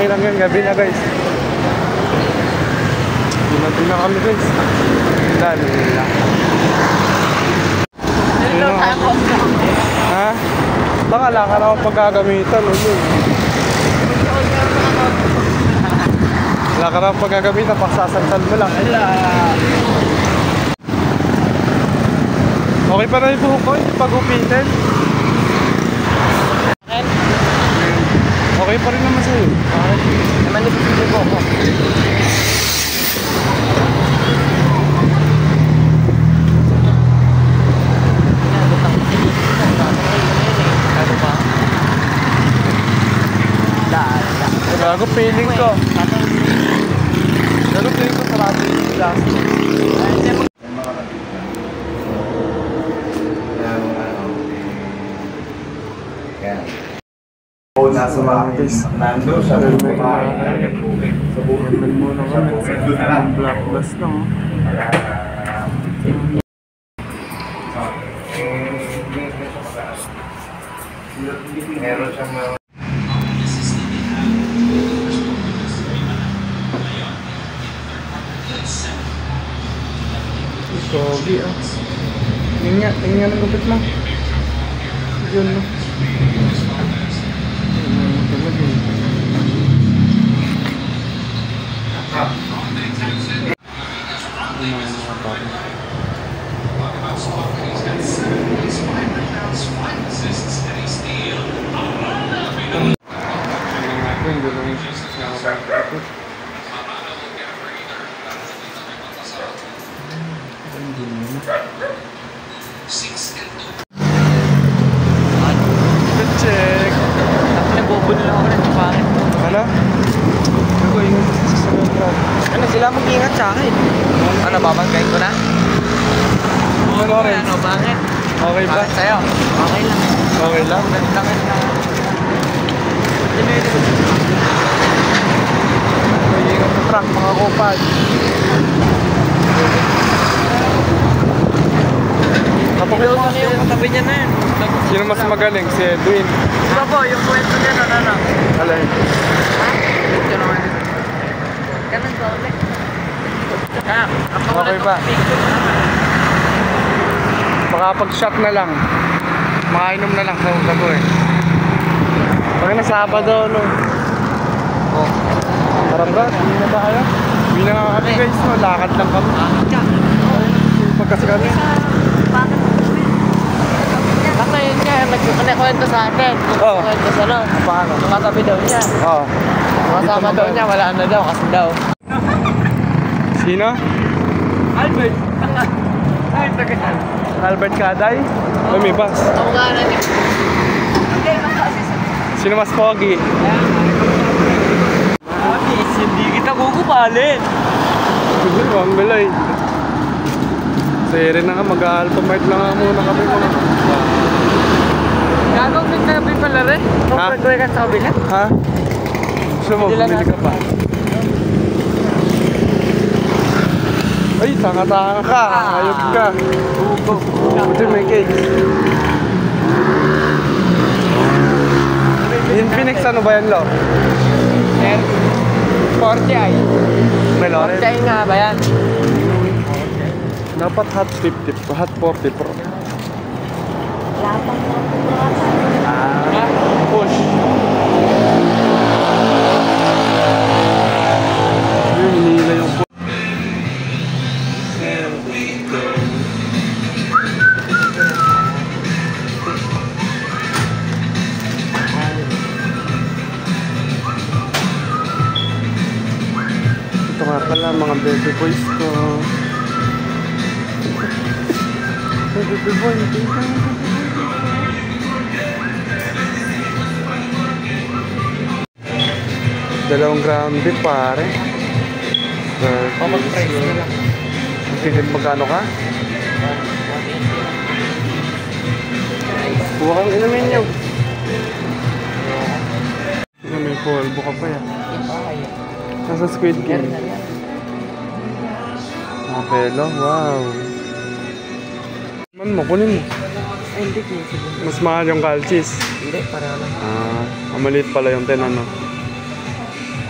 lang yan. Gabi na guys. Gabi na kami guys. Dali lang. Ha? Baka lang ka na akong pagkagamitan. Wala ka na akong pagkagamitan. Pagsasagtan mo lang. Okay pa na yung buhok ko. Hindi pag-upitin. Okay pa rin naman sa'yo. Naman ito sa buhok ko. Gago feeling ko. Gago feeling ko sarado yung last. Nasa mga guys. Nando sa buhay muna kami. Sa black bus lang. Meron siyang mga Kogi ah. Tingnan ang gupit mo. Yun no. Check. Nabubunol ako rin yung pangit mo. Ano? Ano sila mag-ingat sa akin? Ano, babanggain ko na? Ano rin? Ano, bakit? Okay ba? Bakit sa'yo? Okay lang. Okay lang? Langit na. Mag-ingat sa truck, mga kupad. Kapag yung katabi niya na yun. Sino mas magaling? Si Edwin. Diba po, yung kwento niya na ano? Alay. Ito naman. Ganun ba ulit? Okay ba? Baka pag-shot na lang. Makainom na lang sa usago eh. Pag na Sabado, no? Oh. Parang ba? Hindi na ba kayo? Hindi na nga kami guys, no? Lakad lang kami. Pagkas kami. Bakit? Kasi yun nga, nagkukwento sa atin. Nagkukwento sa ano? Paano? Yung katabi daw niya. Oo. Kasama daw niya, wala na daw, kasi daw. Sino? Albert! Ay, tagasan. Albert Kaday? May bus. Ako nga na niya. Hindi, Sino mas pogi? Miss, hindi kita kukubalin. Ang bilay. Sere na nga, mag-Alpha Mart lang nga muna kami mga. Gagawin din kami pala rin. Ha? Kung ka sa kabila. Ha? Gusto mo, bumili ka pa. Ay, tanga-tanga ka. Ayog ka. Buti may cake. Yung Phoenix, ano ba yan, Lo? 40 ay. May Loren? 40 ay nga ba yan? Dapat hot 50, hot 40 Pro. Push. Yung hinila yung push. Ito nga pala mga baby boys ko. Baby boy, dalawang ground beef pare. Mag-price na lang. Magkano ka? Huwag kang inumin nyo. May polvo ka pa yan. Nasa Squid Game. Mga pelo, wow. Man mo, kunin mo. Ay, hindi, 15. Mas mahal yung calchis. Hindi, para lang. Maliit pala yung 10 ano.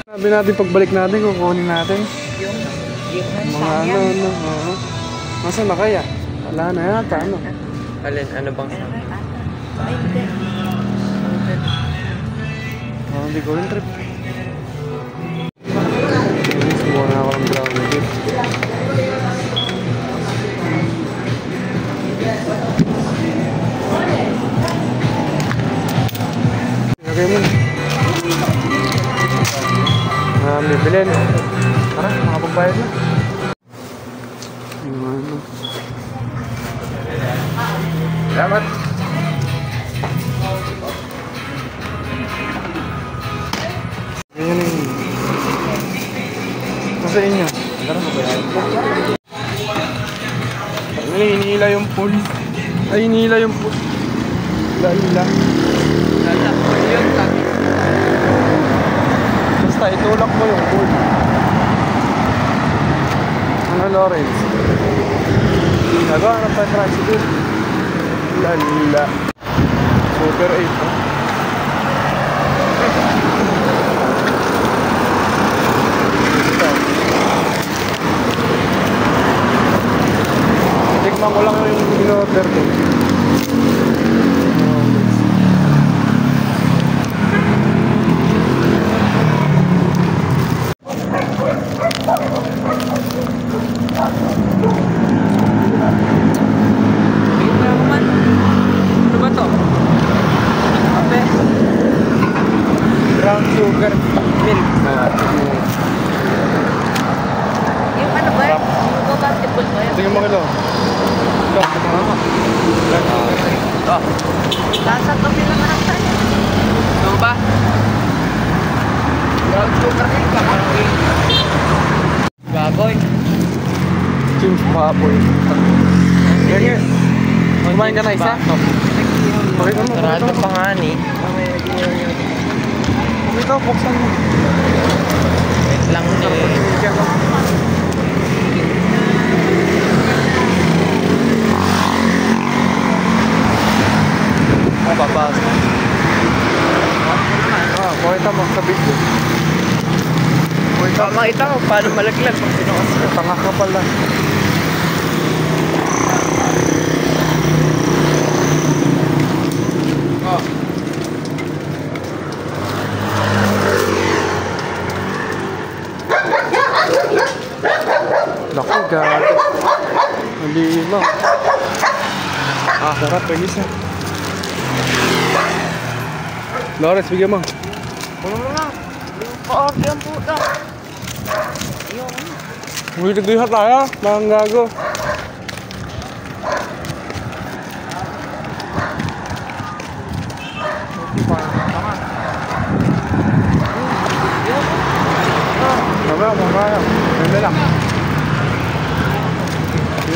Sabi natin pagbalik natin, kukunin natin. Yung Mga ano. Masa na kaya? Wala na yata, ano? Alin, ano bang sa? Ay, hindi. Hindi ko rin trip. Subukan na ako ng ground dito. Lagay mo na. Bibilin. Tara, makapagbayad na. Yung ano. Salamat. Ganyan yun. Sa inyo. Tara, mabayad po. Hinihila yung pool. Ay, hinihila yung pool. Hila. Basta itulak mo yung pool. Ano, Lawrence? Nagawa na tayo tricycle. Lala. Super 8, oh. Tikman ko lang yung in-order ko. Ano ba to? Kape? Brown sugar milk. Yung ano ba? Yung basketball ba yun? Tingnan mo kilo. Ito, ito. Ito. Lasa to pinanganak tayo. Ano ba? Brown sugar milk ka. Baboy. James Papoy. Ganyan. Kumain ka na isa? Pakita mo. Sarado pa nga ni. Pakita mo, buksan mo. Wait lang eh. Papasok. Pakita mo sa video. Makita mo paano malaglag pag sinukas mo. Tanga ka pala. Oh. Naku, gago. Malima. Sarap yung isa. Lawrence, bigyan mo. Ano mo na? Pa-order ang puta. Bumili tayo, mga gago. Mamaya. Hindi lang.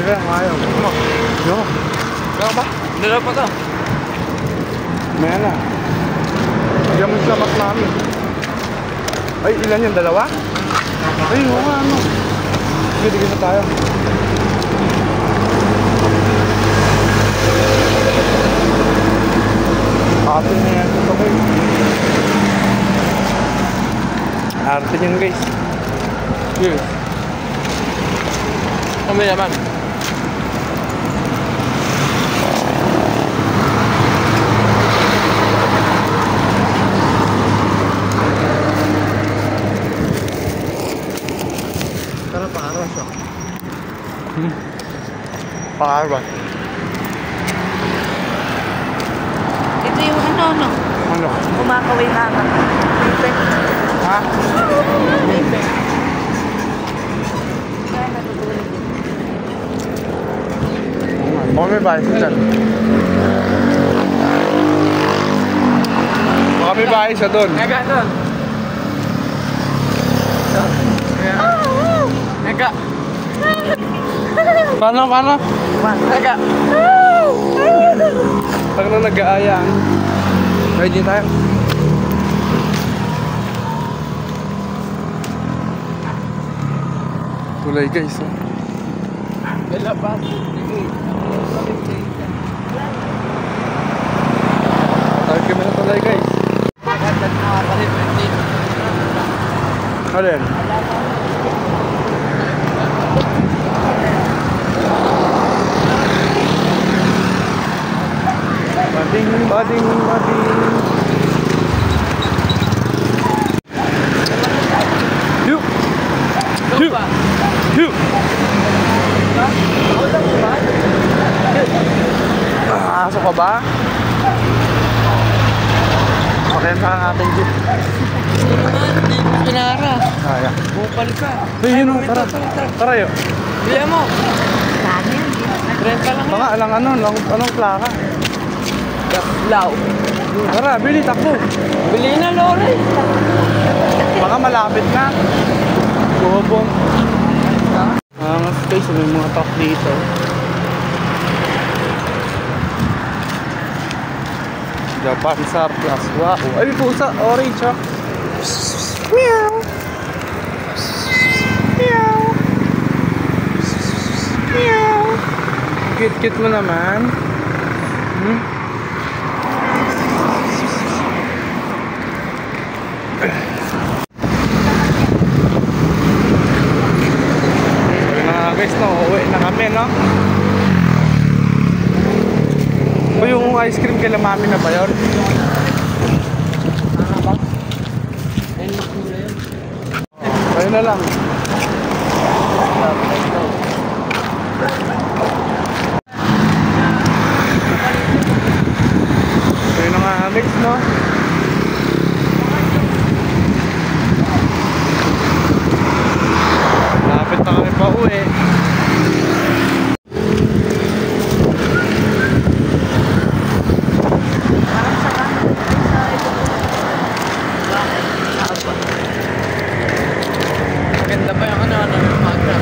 Ayaw. Yo. Ano ba? Dala pa to. Maya na. Bigyan mo sa mas namin. Ay, ilan yan? Dalawa? Ay, oo nga, ano. Sige, na tayo. Atin na yan. Ito ko Arte yan, guys. Cheers. Kami naman. Tara, paaraw siya. Paaraw. Ito yung ano. Ano? Kumakaway na ako. Ha? Kaya natutulog. Baka may bahay siya dyan. Baka may bahay siya doon. Ega doon. Ega. Paano? Ega. Pag na nag-aayaan. Ready tayo. Tulay guys. Lalabas. Tawag kami na tulay guys. Agad na nakapalit. Alin? Bading, bading, bading. Yu! Yu! Yu! Aso ka ba? Pakyan sa ating jeep. Kinara. Kaya. Bupal ka. Hey, yun o, tara. Tara yun. Bili mo. Renta lang. Baka alang anong plaka. Gaplaw. Tara, bili, takbo. Bili na, Lore. Baka malapit na. Bubong. Mas guys, may mga truck dito. Japan surplus. Wow. Ay, may pusa. Orange, oh. Meow. Meow. Meow. Kit-kit mo naman. Hmm? Guys, no, uwi na kami, no? O yung ice cream kay mami na ba yun? Ayun na lang. Ayun na nga, mix, no? Lapit na kami pa uwi. Maganda pa yung ano yung magra.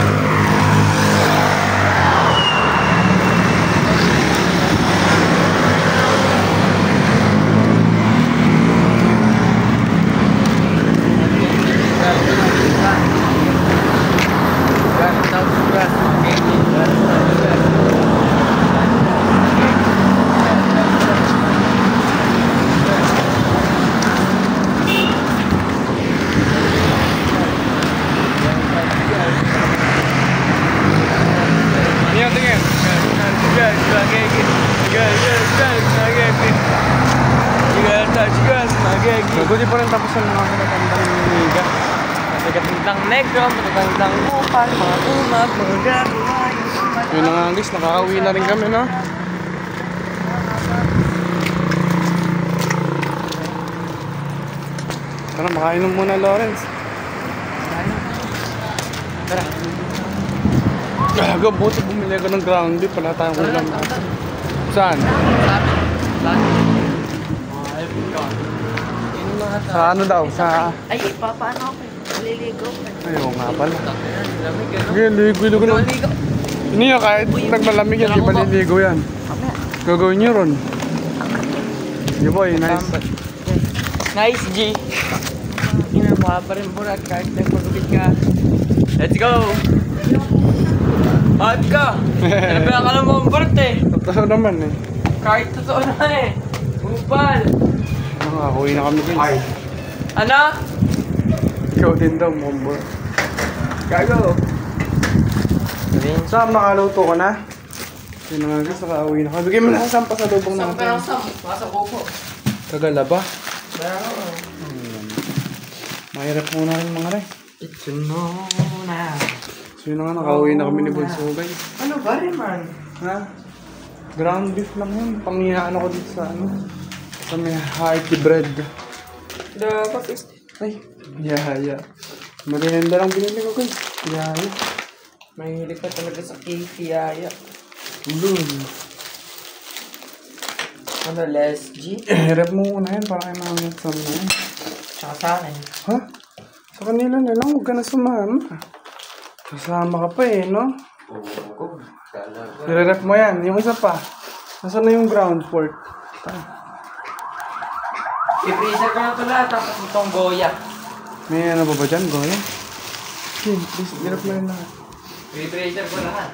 Hindi pa rin tapos ang mga matatandang niniga. Matatandang negro, matatandang bukal, mga umag, mga gagawin. Yun na nga guys, nakakauwi na rin kami, no? Tara, makainom muna, Lawrence. Tara. Gago, buti bumili ako ng ground beef. Wala tayong ulam natin. Saan? Sa ano daw? Sa... Ay, paano ako? Liligo. Ayaw nga pala. Sige, ligo-ligo na. Hindi nyo, kahit nagmalamig yan, di maliligo yan. Gagawin nyo ron. Sige boy, nice. Nice, G. Inamuha pa rin po kahit nagpagupit ka. Let's go! Hot ka! Sinabihan ka ng mga birte. Totoo naman eh. Kahit totoo na eh. Bupal! Nakakauwi na kami guys. Ano? Ikaw din daw, Mombo. Gago! Sam, nakaluto ka na? Yun na nga guys, nakauwi na kami. Bigyan mo na sa pasalubong natin. Masa buko. Kagala ba? Pero... Mahirap muna rin mga rin. It's no na. So yun na nga, nakauwi na kami ni Bunso guys. Ano ba rin man? Ha? Ground beef lang yun. Pangiyaan ako dito sa ano. Sa may hearty bread. Dapat is... Ay, yaya. Merienda lang binili ko guys. Yaya. Mahilig ka talaga sa cake, yaya. Lul. Ano, Les G? Rep mo muna yan para kayo mga exam na yan. Tsaka sa akin. Ha? Sa kanila na lang, huwag ka na sumama. Kasama ka pa eh, no? Oo, talaga. Nire-rep mo yan. Yung isa pa. Nasaan na yung ground pork? I-freezer ko na ito lahat, tapos itong Goya. May ano ba dyan, Goya? Okay, please, nire-rep mo yan lahat. I-freezer ko lahat.